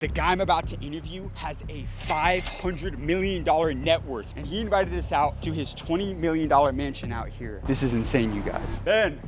The guy I'm about to interview has a $500 million net worth, and he invited us out to his $20 million mansion out here. This is insane, you guys. Ben,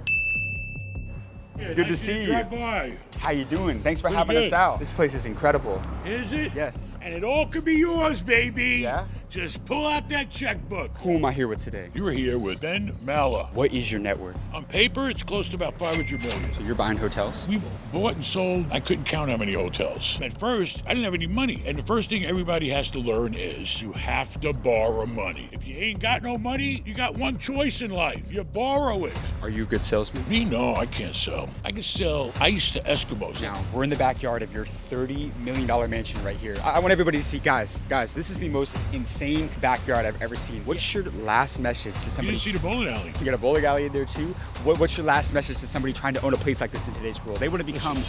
it's good to see you. Drop by. How you doing? Thanks for having us out. This place is incredible. Is it? Yes. And it all could be yours, baby. Yeah? Just pull out that checkbook. Who am I here with today? You were here with Ben Mallah. What is your net worth? On paper, it's close to about 500 million. So you're buying hotels? We've bought and sold, I couldn't count how many hotels. At first, I didn't have any money. And the first thing everybody has to learn is you have to borrow money. If you ain't got no money, you got one choice in life. You borrow it. Are you a good salesman? Me, no, I can't sell. I can sell ice to Eskimos. Now, we're in the backyard of your $30 million mansion right here. I want everybody to see, guys, this is the most insane backyard I've ever seen. What's your last message to somebody? You didn't see the bowling alley. You got a bowling alley in there too? What's your last message to somebody trying to own a place like this in today's world? They want to become...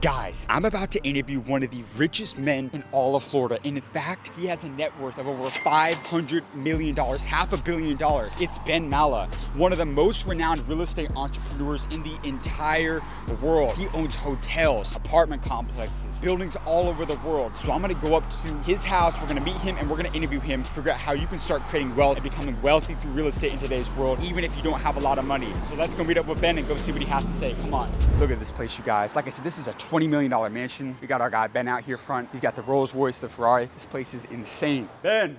Guys, I'm about to interview one of the richest men in all of Florida. And in fact, he has a net worth of over $500 million, $500 million. It's Ben Mallah, one of the most renowned real estate entrepreneurs in the entire world. He owns hotels, apartment complexes, buildings all over the world. So I'm gonna go up to his house, we're gonna meet him, and we're gonna interview him, figure out how you can start creating wealth and becoming wealthy through real estate in today's world, even if you don't have a lot of money. So let's go meet up with Ben and go see what he has to say. Come on. Look at this place, you guys. Like I said, this is a $20 million mansion. We got our guy Ben out here front. He's got the Rolls Royce, the Ferrari. This place is insane. Ben,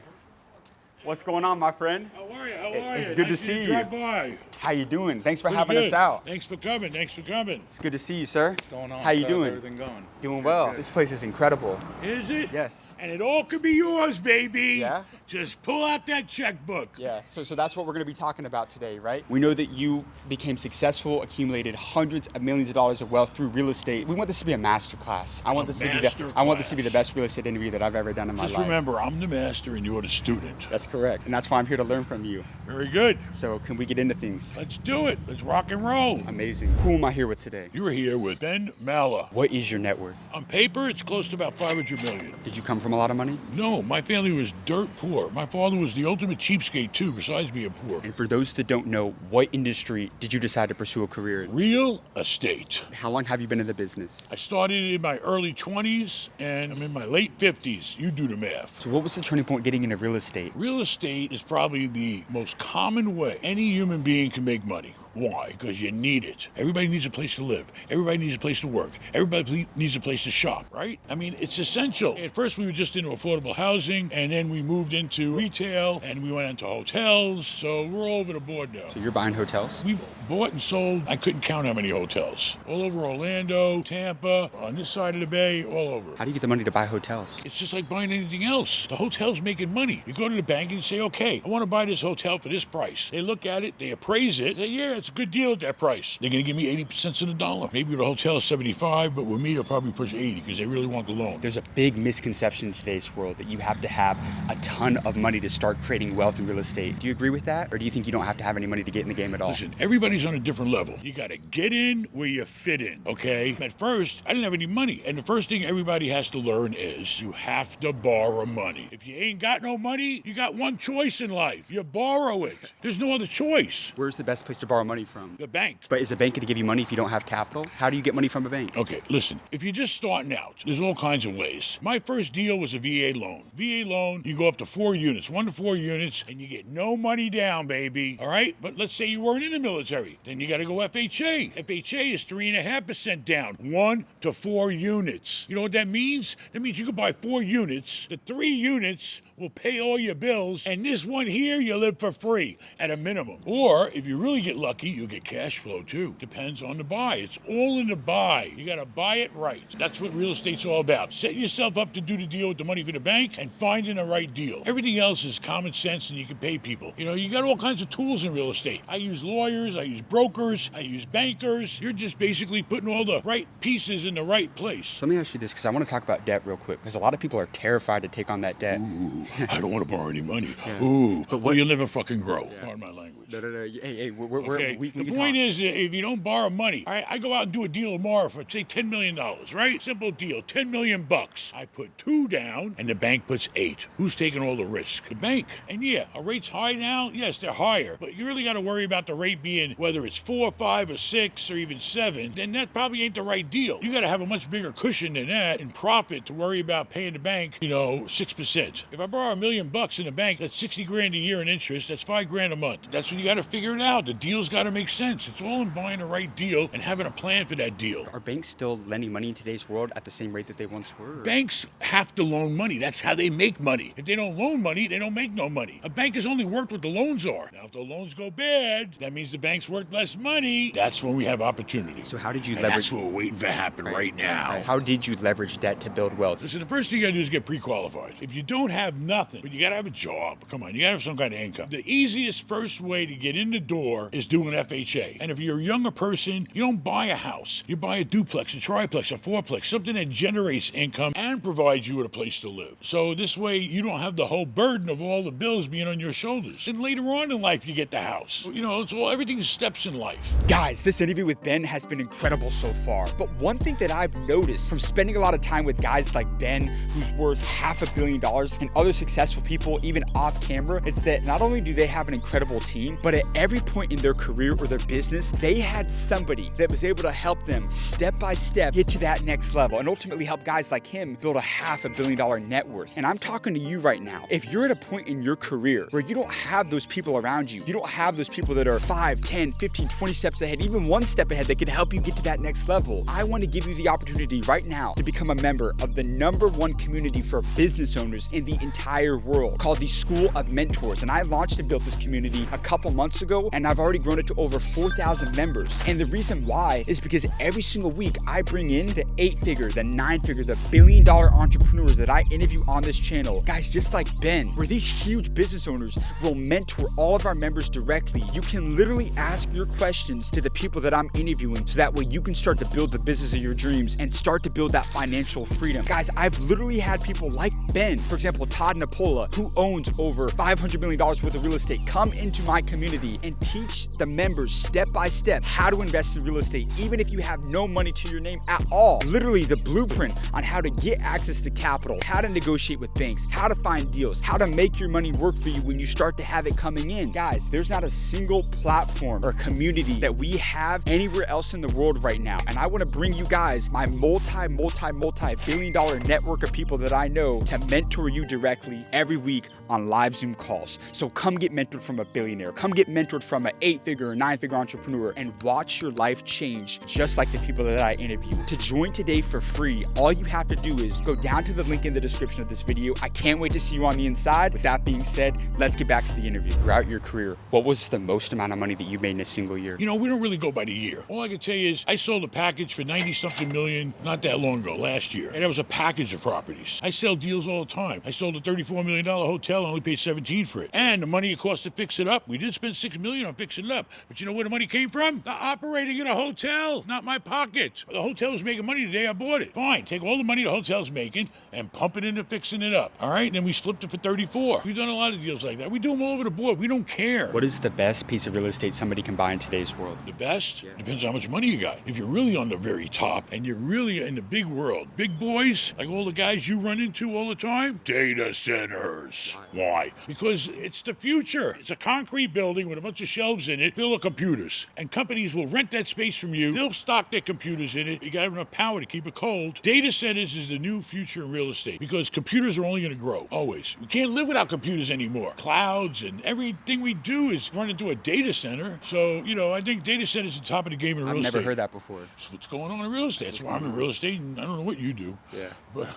what's going on, my friend? How are you? How are you? It's good to see you. Drop by. How you doing? Thanks for Pretty having good. us out. Thanks for coming. Thanks for coming. It's good to see you, sir. What's going on? How you How's doing? everything going? Doing well. This place is incredible. Is it? Yes. And it all could be yours, baby. Yeah? Just pull out that checkbook. Yeah, so that's what we're gonna be talking about today, right? We know that you became successful, accumulated hundreds of millions of dollars of wealth through real estate. We want this to be a masterclass. I want this to be the best real estate interview that I've ever done in my life. Just remember, I'm the master and you're the student. That's correct, and that's why I'm here to learn from you. Very good. So can we get into things? Let's do it. Let's rock and roll. Amazing. Who am I here with today? You were here with Ben Mallah. What is your net worth? On paper, it's close to about 500 million. Did you come from a lot of money? No, my family was dirt poor. My father was the ultimate cheapskate too, besides being poor. And for those that don't know, what industry did you decide to pursue a career in? Real estate. How long have you been in the business? I started in my early 20s and I'm in my late 50s. You do the math. So what was the turning point getting into real estate? Real estate is probably the most common way any human being can make money. Why? Because you need it. Everybody needs a place to live. Everybody needs a place to work. Everybody needs a place to shop, right? I mean, it's essential. At first, we were just into affordable housing, and then we moved into retail, and we went into hotels. So we're all over the board now. So you're buying hotels? We've bought and sold, I couldn't count how many hotels. All over Orlando, Tampa, on this side of the bay, all over. How do you get the money to buy hotels? It's just like buying anything else. The hotel's making money. You go to the bank and you say, okay, I want to buy this hotel for this price. They look at it, they appraise it, they say, yeah, it's a good deal at that price. They're going to give me 80 cents in the dollar. Maybe the hotel is 75, but with me, they'll probably push 80 because they really want the loan. There's a big misconception in today's world that you have to have a ton of money to start creating wealth in real estate. Do you agree with that? Or do you think you don't have to have any money to get in the game at all? Listen, everybody's on a different level. You got to get in where you fit in, okay? At first, I didn't have any money. And the first thing everybody has to learn is you have to borrow money. If you ain't got no money, you got one choice in life. You borrow it. There's no other choice. Where's the best place to borrow money from? The bank. But is a bank going to give you money if you don't have capital? How do you get money from a bank? Okay, listen, if you're just starting out, there's all kinds of ways. My first deal was a VA loan. VA loan, you go up to 4 units, 1 to 4 units, and you get no money down, baby. All right? But let's say you weren't in the military. Then you got to go FHA. FHA is 3.5% down, 1 to 4 units. You know what that means? That means you could buy 4 units. The 3 units will pay all your bills, and this one here, you live for free at a minimum. Or if you really get lucky, you'll get cash flow too. Depends on the buy. It's all in the buy. You got to buy it right. That's what real estate's all about. Setting yourself up to do the deal with the money for the bank and finding the right deal. Everything else is common sense and you can pay people. You know, you got all kinds of tools in real estate. I use lawyers, I use brokers, I use bankers. You're just basically putting all the right pieces in the right place. So let me ask you this, because I want to talk about debt real quick, because a lot of people are terrified to take on that debt. Ooh, I don't want to borrow any money. Yeah. Ooh, But well, you'll never fucking grow. Pardon my language. No. Hey, we're okay? We The can point talk. is, if you don't borrow money, all right, I go out and do a deal tomorrow for, say, $10 million, right? Simple deal, $10 million bucks. I put 2 down, and the bank puts 8. Who's taking all the risk? The bank. And yeah, are rates high now? Yes, they're higher, but you really got to worry about the rate being whether it's 4, 5, or 6, or even 7. Then that probably ain't the right deal. You got to have a much bigger cushion than that in profit to worry about paying the bank, 6%. If I borrow $1 million bucks in the bank, that's 60 grand a year in interest. That's 5 grand a month. That's when you got to figure it out. The deal's got to make sense. It's all in buying the right deal and having a plan for that deal. Are banks still lending money in today's world at the same rate that they once were? Banks have to loan money. That's how they make money. If they don't loan money, they don't make no money. A bank has only worked what the loans are. Now, if the loans go bad, that means the bank's worth less money. That's when we have opportunity. So how did you And leverage? that's what we're waiting for to happen right now. Right. How did you leverage debt to build wealth? Listen, the first thing you gotta do is get pre-qualified. If you don't have nothing, but you gotta have a job, come on, you gotta have some kind of income. The easiest first way to get in the door is doing FHA. And if you're a younger person, you don't buy a house. You buy a duplex, a triplex, a fourplex, something that generates income and provides you with a place to live. So this way, you don't have the whole burden of all the bills being on your shoulders. And later on in life, you get the house. You know, it's all everything's steps in life. Guys, this interview with Ben has been incredible so far. But one thing that I've noticed from spending a lot of time with guys like Ben, who's worth $500 million, and other successful people, even off camera, it's that not only do they have an incredible team, but at every point in their career or their business, they had somebody that was able to help them step by step get to that next level and ultimately help guys like him build a $500 million net worth. And I'm talking to you right now. If you're at a point in your career where you don't have those people around you, you don't have those people that are 5, 10, 15, 20 steps ahead, even one step ahead that can help you get to that next level, I want to give you the opportunity right now to become a member of the #1 community for business owners in the entire world called the School of Mentors. And I launched and built this community a couple months ago, and I've already grown it to over 4,000 members. And the reason why is because every single week I bring in the 8-figure, the 9-figure, the billion-dollar entrepreneurs that I interview on this channel. Guys just like Ben, where these huge business owners will mentor all of our members directly. You can literally ask your questions to the people that I'm interviewing so that way you can start to build the business of your dreams and start to build that financial freedom. Guys, I've literally had people like Ben, for example, Todd Napola, who owns over $500 million worth of real estate, come into my community and teach the members step by step how to invest in real estate, even if you have no money to your name at all. Literally the blueprint on how to get access to capital, how to negotiate with banks, how to find deals, how to make your money work for you when you start to have it coming in. Guys, there's not a single platform or community that we have anywhere else in the world right now. And I want to bring you guys my multi-billion dollar network of people that I know to mentor you directly every week on live Zoom calls. So come get mentored from a billionaire. Come get mentored from an 8-figure or 9-figure entrepreneur and watch your life change just like the people that I interview. To join today for free, all you have to do is go down to the link in the description of this video. I can't wait to see you on the inside. With that being said, let's get back to the interview. Throughout your career, what was the most amount of money that you made in a single year? You know, we don't really go by the year. All I can tell you is I sold a package for 90-something million not that long ago, last year. And that was a package of properties. I sell deals all the time. I sold a $34 million hotel, I only paid 17 for it. And the money it cost to fix it up, we did spend $6 million on fixing it up. But you know where the money came from? The operating in a hotel, not my pocket. The hotel was making money the day I bought it. Fine, take all the money the hotel's making and pump it into fixing it up. All right, and then we flipped it for 34. We've done a lot of deals like that. We do them all over the board. We don't care. What is the best piece of real estate somebody can buy in today's world? The best? Yeah. Depends how much money you got. If you're really on the very top and you're really in the big world, big boys, like all the guys you run into all the time, data centers. Why? Because it's the future. It's a concrete building with a bunch of shelves in it, full of computers. And companies will rent that space from you. They'll stock their computers in it. You got enough power to keep it cold. Data centers is the new future in real estate because computers are only going to grow, always. We can't live without computers anymore. Clouds and everything we do is run into a data center. So, you know, I think data centers is the top of the game in real estate. I've never heard that before. That's what's going on in real estate. That's why I'm in real estate, and I don't know what you do. Yeah. But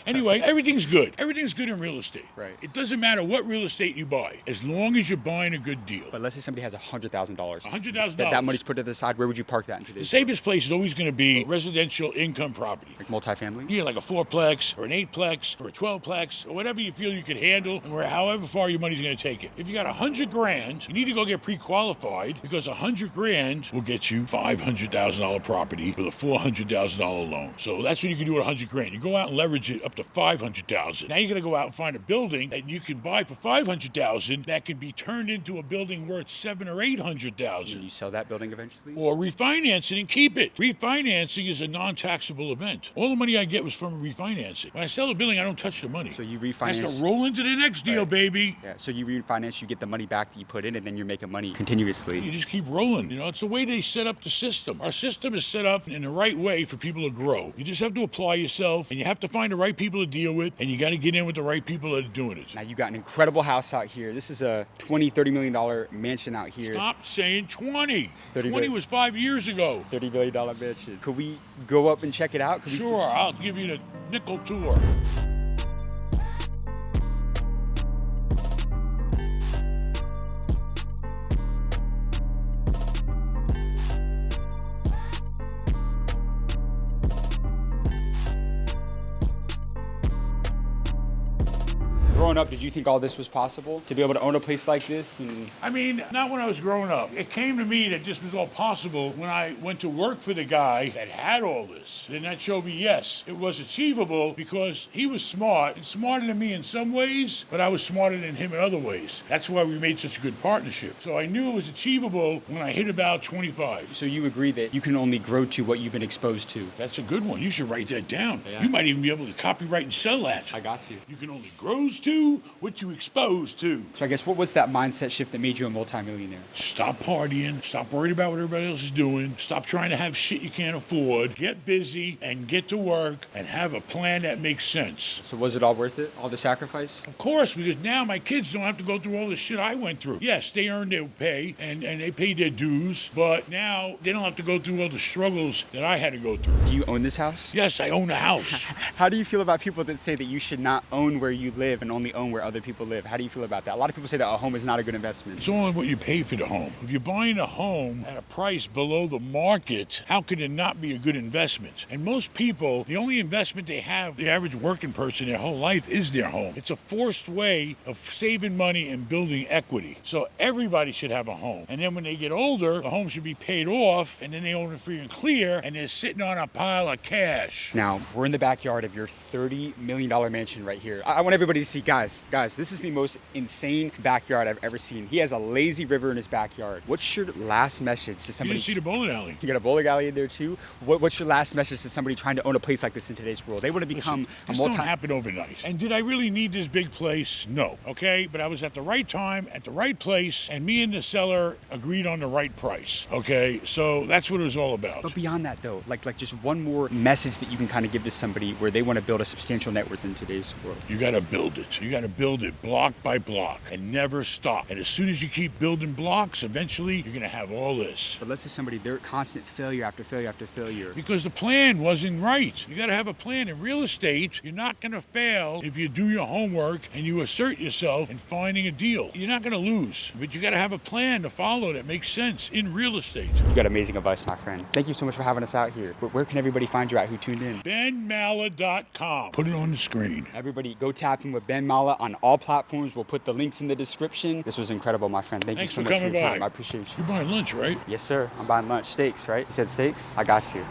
anyway, everything's good. Everything's good in real estate. Right. It doesn't matter what real estate you buy, as long as you're buying a good deal. But let's say somebody has $100,000. $100,000. That money's put to the side. Where would you park that in today's The safest place is always going to be residential income property. Like multifamily? Yeah, like a 4-plex or an 8-plex or a 12-plex or whatever you feel you can handle and where however far your money's going to take it. If you got $100,000, you need to go get pre-qualified because $100,000 will get you $500,000 property with a $400,000 loan. So that's what you can do with $100,000. You go out and leverage it up to $500,000. Now you got to go out and find a building that you can buy for $500,000 that can be turned into a building worth $700,000 or $800,000. You sell that building eventually? Or refinance it and keep it. Refinancing is a non-taxable event. All the money I get was from refinancing. When I sell a building, I don't touch the money. So you I refinance. have to roll into the next deal, baby. Yeah, so you refinance, you get the money back that you put in, and then you're making money continuously. You just keep rolling. You know, it's the way they set up the system. Our system is set up in the right way for people to grow. You just have to apply yourself, and you have to find the right people to deal with, and you got to get in with the right people that are doing it. Now you got an incredible house out here. This is a $20-30 million mansion out here. Stop saying 20. 30 20 was 5 years ago. $30 million mansion. Could we go up and check it out? Sure, I'll give you the nickel tour. Growing up, did you think all this was possible? To be able to own a place like this? And I mean, not when I was growing up. It came to me that this was all possible when I went to work for the guy that had all this. And that showed me, yes, it was achievable because he was smart and smarter than me in some ways, but I was smarter than him in other ways. That's why we made such a good partnership. So I knew it was achievable when I hit about 25. so you agree that you can only grow to what you've been exposed to? That's a good one. You should write that down. Yeah. You might even be able to copyright and sell that. I got you. You can only grow to what you expose to. So I guess what was that mindset shift that made you a multimillionaire? Stop partying. Stop worried about what everybody else is doing. Stop trying to have shit you can't afford. Get busy and get to work and have a plan that makes sense. So was it all worth it? All the sacrifice? Of course, because now my kids don't have to go through all the shit I went through. Yes, they earned their pay and they paid their dues, but now they don't have to go through all the struggles that I had to go through. Do you own this house? Yes, I own a house. How do you feel about people that say that you should not own where you live and only own where other people live? How do you feel about that? A lot of people say that a home is not a good investment. It's only what you pay for the home. If you're buying a home at a price below the market, how could it not be a good investment? And most people, the only investment they have, the average working person, their whole life is their home. It's a forced way of saving money and building equity. So everybody should have a home. And then when they get older, the home should be paid off, and then they own it free and clear, and they're sitting on a pile of cash. Now, we're in the backyard of your $30 million mansion right here. I want everybody to see, guys, this is the most insane backyard I've ever seen. He has a lazy river in his backyard. What's your last message to You somebody? didn't see the bowling alley. You got a bowling alley in there too? What's your last message to somebody trying to own a place like this in today's world? They want to become Listen, a this don't happen overnight. And did I really need this big place? No. Okay, but I was at the right time, at the right place, and me and the seller agreed on the right price. Okay, so that's what it was all about. But beyond that though, like just one more message that you can kind of give to somebody where they want to build a substantial net worth in today's world. You got to build it. You got to build it block by block and never stop. And as soon as you keep building blocks, eventually you're going to have all this. But let's say somebody, they're constant failure after failure after failure. Because the plan wasn't right. You got to have a plan. In real estate, you're not going to fail if you do your homework and you assert yourself in finding a deal. You're not going to lose, but you got to have a plan to follow that makes sense in real estate. You got amazing advice, my friend. Thank you so much for having us out here. Where can everybody find you at who tuned in? BenMallah.com. Put it on the screen. Everybody go tap in with Ben Mallah on all platforms. We'll put the links in the description. This was incredible, my friend. Thank Thanks you so for much for coming your time. by. I appreciate you. You're buying lunch, right? Yes, sir. I'm buying lunch. Steaks, right? You said steaks? I got you.